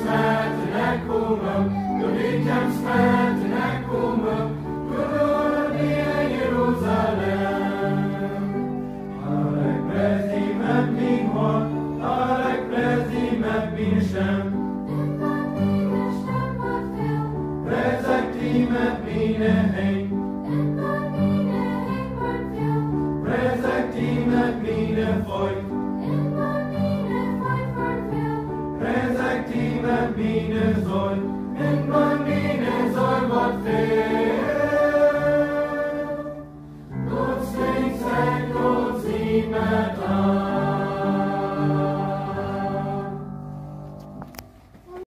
smet en ek komen, door ik hem smet en ek komen, door die Jeruzalem. Alek blezi met mijn hart, alek blezi met mijn stem. Prezek die met mijn heen. Prezek die met mijn voet. Prezek die met mijn